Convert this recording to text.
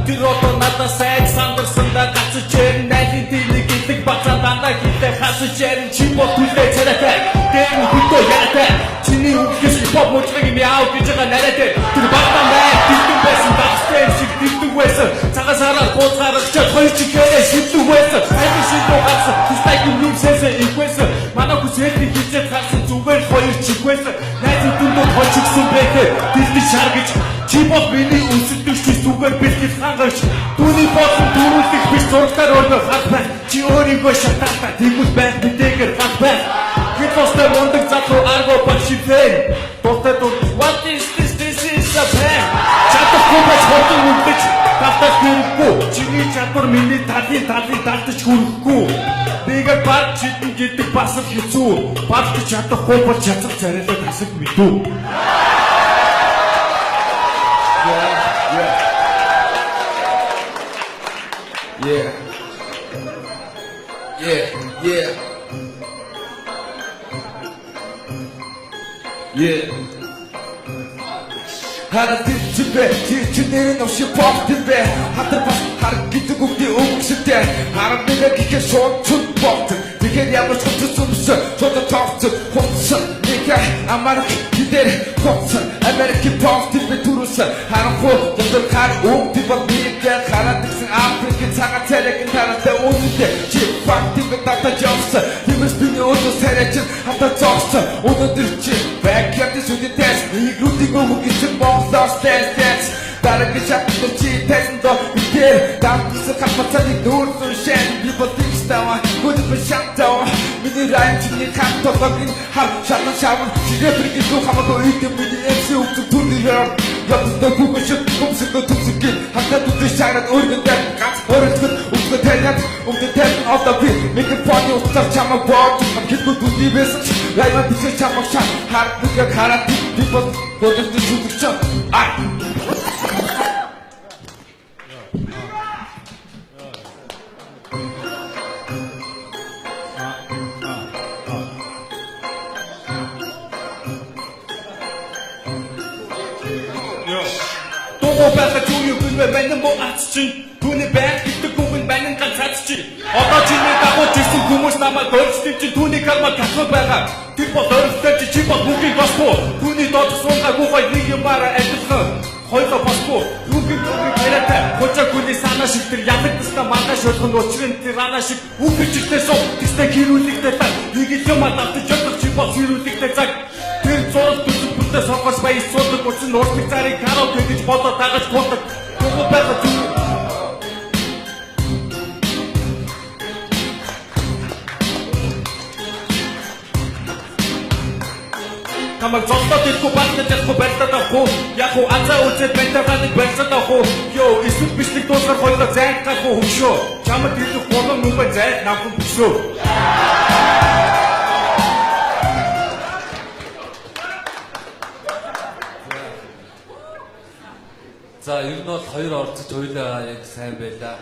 Тэр одоо надад сайн сандарсандаа гацж ярин найлийн дэрийг илэг бацаа дандаа хилээ хасж ярин чи бод хүлээ царайтай дэм хөтөө яриатай чиний үгээс хипхоп мужиг юм яав гэж байгаа нарайтай тэр багтаа бай дэрдэн байсан дагстай шиг дэрдэг байсан цагаасаараа бууцгаарч хоёр чихээрээ шивдэг байсан хайр шивдэг гарсан тустай юм сэсэ ихвэсэн манай хүсэлтийг хийжээд гарсан зүгээр хоёр чих байсан найз дүндөө хожигсан бэхэ дэрдэг шар гэж чи бод миний үнсэлдэг чи зүгээр бэлтгэл хангаж түүний босон дөрүүлэх биш зургаар өөрөө хат байх чи өөрийгөө шатаалтаа тэгвэл байх мэдээгээр хат байх Гитостай мундаг залуу арго башифэн Тостай дур What is this? This is a pen Чадахгүй байж хотын үлдэж Татах хэрэггүй Чиний чадвар миний талын талтаж хүрэхгүй Нэгээр баг чидэн гэдэг бас л хэцүү Багт чадахгүй бол чадах царайлаа тасаг мэдүү Yeah. Hana tipçibe, tirçinlerin o şipop tibe Hatta pas hareket ukdi umşite Haramdega kike şortun boktu Diker yanlış kutusumsu, çoda toftu Hopsun, nika amarak gider Hopsun, Ameriki pop tibe turursun Haram bu, yandır kar tiba birlikte Karantıksın Afrikin sana telekin tarafta unide Çipak tibe takta jobsu Tibe spini onu seyreçin hatta toksu Onu dürçin, backyard'ı sütü test İgrutigo hukitsin Lost dance 다르게 잡히던 지태진도 이길 담기서 갚아차니 누울수 쉔 비버 띵스타와 고집은 샹타와 미니라인 중에 감독적인 합샷은 샤워 지뢰 브리기도 하마도 이때 미니 MC 욱tuk 둘리형 옆에서 구구슛 꼼수도 툭스킨 한가두들 샤이란 우리는 댄 깜짝 어른은 욱도 대략 욱도 대략 of the beat making funny 욱도 참아 버튼 함께도 두입에서 라이만 빛을 참아 샷 하루가 가라티 비버 고집도 주득션 아이 Бага чуюугүй байна мó ацчин түүний байг гэдэг хүн байна гал цацчих одоо чиний дагуу жисэн хүмүүс намайг өөрсдөв чи түүний карма татсан байгаа тэр бол өөрсдөө чи бол бүгийг басгүй түүний доод суугаагүй гой нэг юмараа адилхан хоёлоо басгүй бүгийг яриатай хочаа хүний санаа шиг тэр ядагдсна мандаш болгон учрын тэр анаа шиг үг бичгтэй суу тэстэй гэрүүлэгтэй та нэг юм алдаж ядах чи бол гэрүүлэгтэй цаг тэр зураг төсөвтэй сохоос бай суудаг учраас нууртыг зарыг караоке гэж бодоод дагаж гутдаг бүгд байгаа зүг Камаг золтой дэлгүү багтаж яахгүй барьтаад авахгүй яг уу анзаа үзээд байтагааныг барьсаад авахгүй ёо эсвэл бичлэг дуусгаар хоёулаа зайг гахгүй хөвшөө чамд хэлэх болон нүмбэ зайг намхан бүсөө За ер нь бол хоёр орцож хоёлаа яг сайн байлаа.